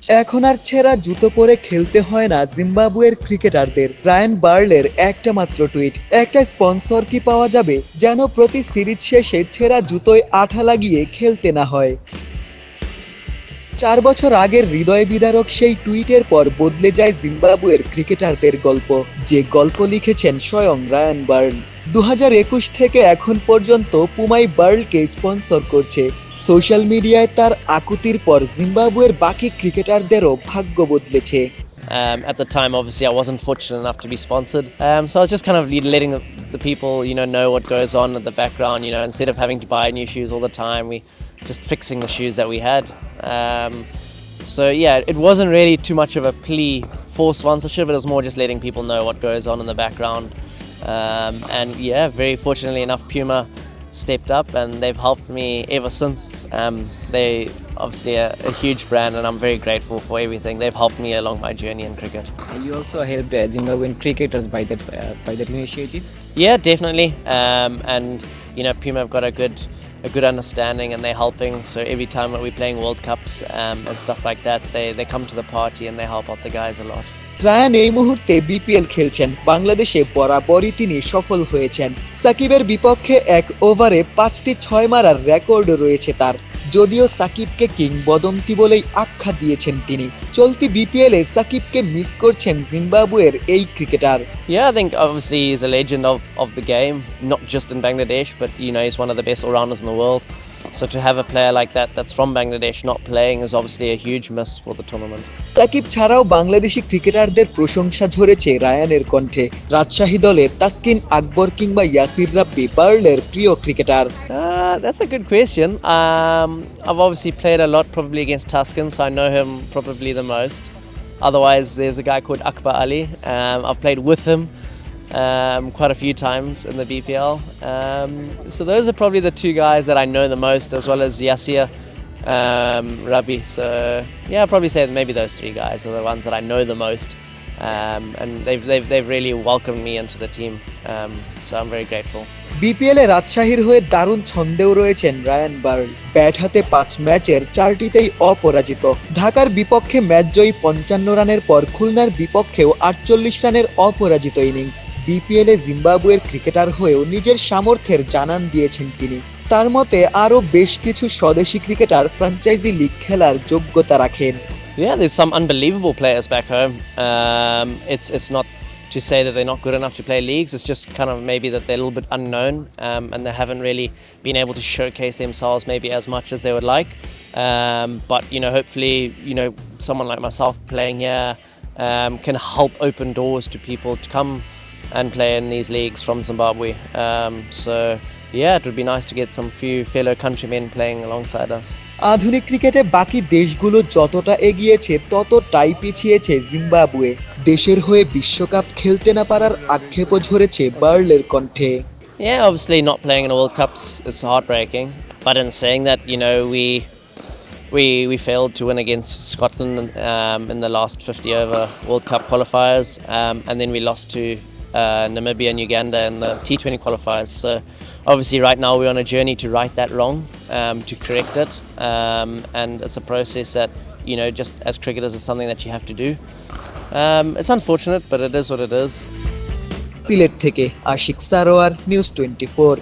এখন আর ছেঁড়া জুতো পরে খেলতে হয় না জিম্বাবুয়ের ক্রিকেটারদের। রায়ান বার্লের একটা মাত্র টুইট, একটা স্পন্সর কি পাওয়া যাবে যেন প্রতি সিরিজ শেষে ছেঁড়া জুতোয় আঠা লাগিয়ে খেলতে না হয়। 4 বছর আগের হৃদয় বিদারক সেই টুইটের পর বদলে যায় জিম্বাবুয়ের ক্রিকেটারদের গল্প, যে গল্প লিখেছেন স্বয়ং রায়ান বার্ল। 2021 থেকে এখন পর্যন্ত পুমাই বার্লকে স্পন্সর করছে। সোশ্যাল মিডিয়ায় তার আকুতির পর জিম্বাবুয়ের বাকি ক্রিকেটারদেরও ভাগ্য বদলেছে। At the time, obviously, I wasn't fortunate enough to be sponsored. So I was just kind of letting the people, know what goes on in the background. Instead of having to buy new shoes all the time, we just fixing the shoes that we had. So yeah, it wasn't really too much of a plea for sponsorship. It was more just letting people know what goes on in the background. And yeah, very fortunately enough, Puma stepped up and they've helped me ever since. They obviously a huge brand and I'm very grateful for everything. They've helped me along my journey in cricket. You also helped Zimbabwean cricketers by that initiative. Yeah, definitely. And Puma have got a good understanding and they're helping. So every time that we're playing World Cups and stuff like that, they come to the party and they help out the guys a lot. Ryan এই মুহূর্তে BPL খেলছেন। বাংলাদেশে বরাবরই তিনি সফল হয়েছেন। সাকিবের বিপক্ষে এক ওভারে 5টি 6 মারার রেকর্ড রয়েছে তার। যদিও সাকিবকে কিংবদন্তি বলেই আখ্যা দিয়েছেন তিনি। চলতি বিপিএলে সাকিবকে মিস করছেন জিম্বাবুয়ের এই cricketer. Yeah, I think obviously he's a legend of the game, not just in Bangladesh, but he's one of the best all-rounders in the world. So to have a player like that that's from Bangladesh not playing is obviously a huge miss for the tournament. Shakib ছাড়াও বাংলাদেশি ক্রিকেটারদের প্রশংসা ঝরেছে রায়ানের কণ্ঠে। রাজশাহী দলে তাসকিন আকবর কিংবা ইয়াসির রাব্বি বার্লের প্রিয় cricketer. That's a good question. I've obviously played a lot probably against Tuscan, so I know him probably the most. Otherwise, there's a guy called Akbar Ali. I've played with him quite a few times in the BPL. So those are probably the two guys that I know the most, as well as Yasir Rabi. So yeah, I'd probably say maybe those three guys are the ones that I know the most. And they've really welcomed me into the team. So I'm very grateful. বিপিএলে রাজশাহীর হয়ে দারুণ ছন্দেও রয়েছেন Ryan Burl. Bat হাতে 5 ম্যাচের 4টিতেই অপরাজিত। ঢাকার বিপক্ষে ম্যাচ জয়ী 55 রানের পর খুলনার বিপক্ষেও 48 রানের অপরাজিত ইনিংস। বিপিএলে জিম্বাবুয়ের ক্রিকেটার হয়েও নিজের সামর্থ্যের জানান দিয়েছেন তিনি। তার মতে আরও বেশ কিছু স্বদেশি ক্রিকেটার ফ্র্যাঞ্চাইজি লিগ খেলার যোগ্যতা রাখেন। Yeah, there's some unbelievable players back home. It's not to say that they're not good enough to play leagues. It's just kind of maybe that they're a little bit unknown and they haven't really been able to showcase themselves maybe as much as they would like. But hopefully, someone like myself playing here can help open doors to people to come and play in these leagues from Zimbabwe. So yeah, it would be nice to get some few fellow countrymen playing alongside us. আধুনিক ক্রিকেটে বাকি দেশগুলো যতটা এগিয়েছে ততটাই পিছিয়েছে Zimbabwe. দেশের হয়ে বিশ্বকাপ খেলতে না পারার আক্ষেপও ঝরেছে বার্লের কণ্ঠে। Yeah, obviously not playing in the World Cups is heartbreaking. But in saying that, we failed to win against Scotland in the last 50 over World Cup qualifiers, and then we lost to Namibia and Uganda in the T20 qualifiers. So obviously right now we're on a journey to right that wrong, to correct it, and it's a process that just as cricketers it's something that you have to do. It's unfortunate, but it is what it is. Sylhet থেকে Ashiq Sarwar, news 24।